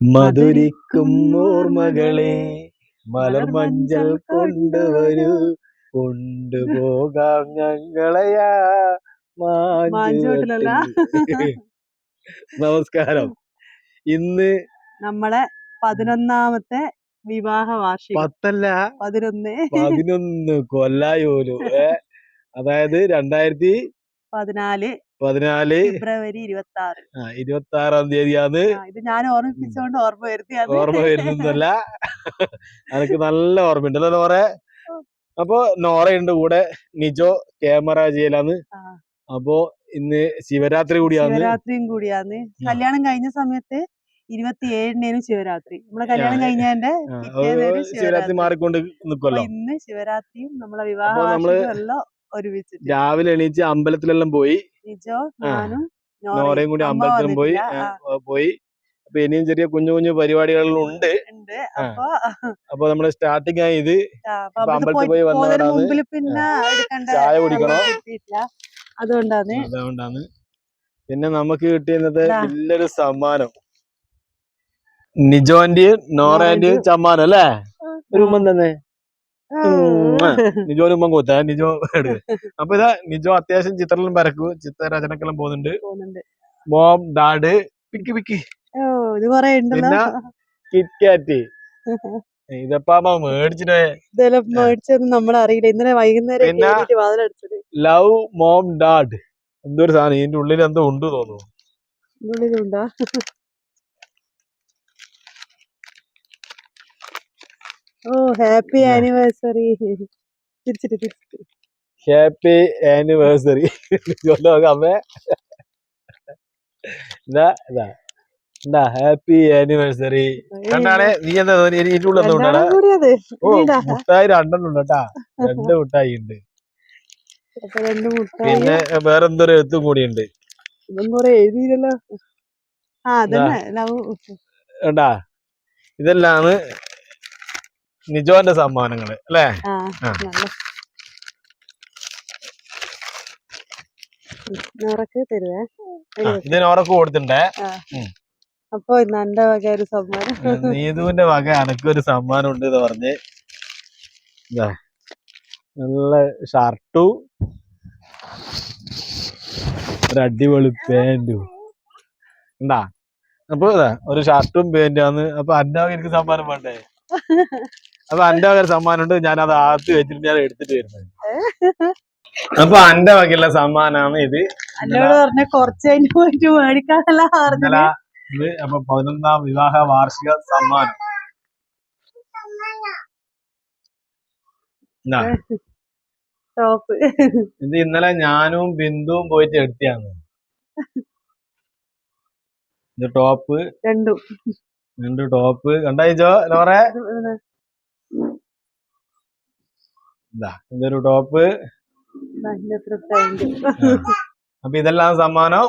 മധുരിക്കും ഓർമ്മകളെ മലർമഞ്ചൽ കൊണ്ടുവരൂ, കൊണ്ടുപോകാം ഞങ്ങളെയാ മാഞ്ചുവട്ടിൽ. നമസ്കാരം. ഇന്ന് നമ്മളെ 11ാമത്തെ വിവാഹ വാർഷികം. 11 കൊല്ലായോലു. അതായത് 2014 ഫെബ്രുവരി 26-ാം തീയതിയാണ്. ഇത് ഞാൻ ഓർമ്മിപ്പിച്ചോണ്ട് ഓർമ്മ വരുന്നല്ല, എനിക്ക് നല്ല ഓർമ്മയുണ്ടല്ലോ നോറെ. അപ്പൊ നോറയുണ്ട് കൂടെ, നിജോ ക്യാമറ ചെയ്യലാന്ന്. അപ്പൊ ഇന്ന് ശിവരാത്രിയും കൂടിയാന്ന്. കല്യാണം കഴിഞ്ഞ സമയത്ത് 27-നും ശിവരാത്രി. നമ്മളെ കല്യാണം കഴിഞ്ഞതിന്റെ ശിവരാത്രി മാറിക്കൊണ്ട് നിക്കുമല്ലോ. ഇന്ന് ശിവരാത്രിയും നമ്മളെ വിവാഹ വാർഷികവും എല്ലാം ഒരുമിച്ച് രാവിലെ എണീച്ച് അമ്പലത്തിലെല്ലാം പോയി. നിജോ ഞാനും നോറയും കൂടി അമ്പലത്തിലും പോയി. അപ്പൊ ഇനിയും ചെറിയ കുഞ്ഞു കുഞ്ഞു പരിപാടികളിലും ഉണ്ട്. അപ്പൊ നമ്മള് സ്റ്റാർട്ടിങ് ആയി ഇത്. അമ്പലത്തിൽ പോയി വന്നതാണ്. പിന്നെ ചായ കുടിക്കണം, അതുകൊണ്ടാണ്. പിന്നെ നമുക്ക് കിട്ടിയത് വലിയൊരു സമ്മാനം, നിജോന്റെയും നോറേന്റെയും സമ്മാനം അല്ലേ? ഒരു ഉമ്മൻ തന്നെ. നിജോന് ഉമ്മൻ കൊടുത്ത നിജോ. അപ്പൊ ഇതാ നിജോ അത്യാവശ്യം ചിത്രം വരക്കും, ചിത്രരചനക്കെല്ലാം പോകുന്നുണ്ട്. മോം ഡാഡ് പിക്ക് പിക്ക്, പിന്നെ കിറ്റ്കാറ്റ്. ഇതപ്പാ മേടിച്ചത് നമ്മളറിയില്ല. ഇന്നലെ വൈകുന്നേരം ലവ് മോം ഡാഡ് എന്തൊരു സാധനം. ഇതിന്റെ ഉള്ളിൽ എന്തോ ഉണ്ട് തോന്നുന്നു. ഉള്ളിലുണ്ടാ? ഓ ഹാപ്പി ആനിവേഴ്സറി. Happy anniversary. അമ്മേ ഇതാ ഹാപ്പി ആനിവേഴ്സറി. കണ്ടാണേ നീ എന്താ ഇതിന്റെ ഉള്ളിൽ എന്താ ഉണ്ടാ? ഓ മുട്ടായി 2 ഉണ്ട് കേട്ടാ. 2 മുട്ടായി ഉണ്ട്. പിന്നെ വേറെന്തൊരു എഴുത്തും കൂടി ഉണ്ട്. എഴുതിയില്ലല്ലോ. കേട്ടാ, ഇതെല്ലാണ് നിജോന്റെ സമ്മാനങ്ങള് അല്ലേ? ഇത് നോറക്ക് കൊടുത്തിണ്ടേ. അപ്പൊ എന്റെ വക ഒരു സമ്മാനം, നീതുവിന്റെ വക അനക്കൊരു സമ്മാനം ഉണ്ട് എന്ന് പറഞ്ഞ് നല്ല ഷർട്ടും ഒരു അടിപൊളി പാന്റും ഉണ്ടാ. അപ്പൊ ഒരു ഷർട്ടും പാന്റാന്ന്. അപ്പൊ അന്റെ വക എനിക്ക് സമ്മാനം വേണ്ടേ? അപ്പൊ അന്റെ വക സമ്മാനം ഉണ്ട്. ഞാൻ അത് ആദ്യം വെച്ചിട്ട് ഞാൻ എടുത്തിട്ട് വരുന്നത്. അപ്പൊ അന്റെ വകയുള്ള സമ്മാനാണ് ഇത്. അപ്പൊ 11ാം വിവാഹ വാർഷിക സമ്മാനം. ഇത് ഇന്നലെ ഞാനും ബിന്ദുവും പോയിട്ട് എടുത്തിയാണ്. ഇത് ടോപ്പ്, 2 ടോപ്പ് കണ്ടോ ലോറെ? ഇതൊരു ടോപ്പ്. അപ്പൊ ഇതെല്ലാം സമ്മാനം.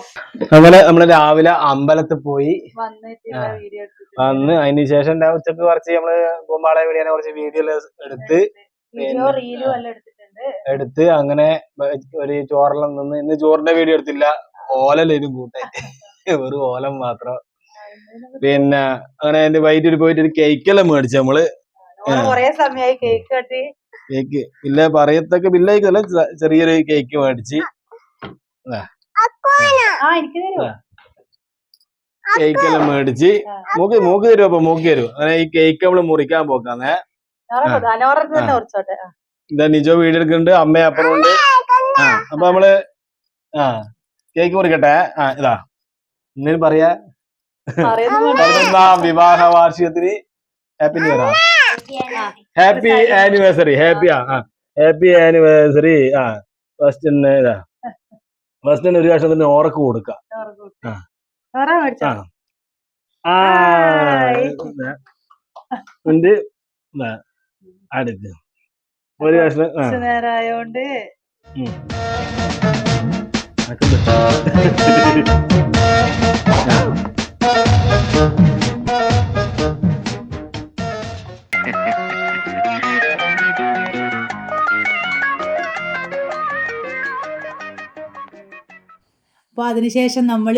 അങ്ങനെ നമ്മള് രാവിലെ അമ്പലത്തിൽ പോയി വന്ന് അതിന് ശേഷം ഉച്ചക്ക് കുറച്ച് നമ്മള് കുമ്പാളെ വീഡിയോനെ കുറച്ച് വീഡിയോ എടുത്ത് അങ്ങനെ ഒരു ചോറെല്ലാം നിന്ന്. ഇന്ന് ചോറിന്റെ വീഡിയോ എടുത്തില്ല, ഓലല്ലേലും കൂട്ടായിട്ട് വെറും ഓലം മാത്രം. പിന്നെ അങ്ങനെ അതിന്റെ വൈകിട്ട് പോയിട്ട് ഒരു കേക്കെല്ലാം മേടിച്ചു നമ്മള്. കേക്ക് ഇല്ല പറയത്തൊക്കെ ബില്ലായിക്കല്ല, ചെറിയൊരു കേക്ക് മേടിച്ച് കേക്കെല്ലാം മേടിച്ച് മൂക്ക് തരും. അപ്പൊ മൂക്ക് തരും. അങ്ങനെ ഈ കേക്ക് നമ്മള് മുറിക്കാൻ പോക്കാന്നേ. ഇതാ നിജോ വീഡിയോ എടുക്കുന്നുണ്ട്, അമ്മ അപ്പുറം ഉണ്ട്. അപ്പൊ നമ്മള് കേക്ക് മുറിക്കട്ടെ. ഇതാ എന്തേലും പറയാ? 11ാം വിവാഹ വാർഷികത്തിന് happy new year, happy anniversary. Happy anniversary. First ഒരു വർഷം തന്നെ ഓറക്ക് കൊടുക്കാം. അടുത്ത് ഒരു വർഷം നേരായോണ്ട് അപ്പോൾ അതിനുശേഷം നമ്മൾ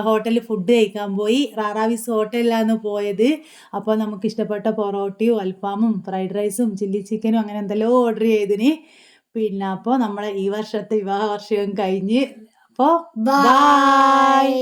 ഹോട്ടലിൽ ഫുഡ് കഴിക്കാൻ പോയി. റാറാവിസ് ഹോട്ടലിലാണ് പോയത്. അപ്പോൾ നമുക്ക് ഇഷ്ടപ്പെട്ട പൊറോട്ടയും അൽഫാമും ഫ്രൈഡ് റൈസും ചില്ലി ചിക്കനും അങ്ങനെ എന്തെല്ലോ ഓർഡർ ചെയ്തിന്. പിന്നെ അപ്പോൾ നമ്മളെ ഈ വർഷത്തെ വിവാഹ വർഷം കഴിഞ്ഞ് അപ്പോൾ ബൈ.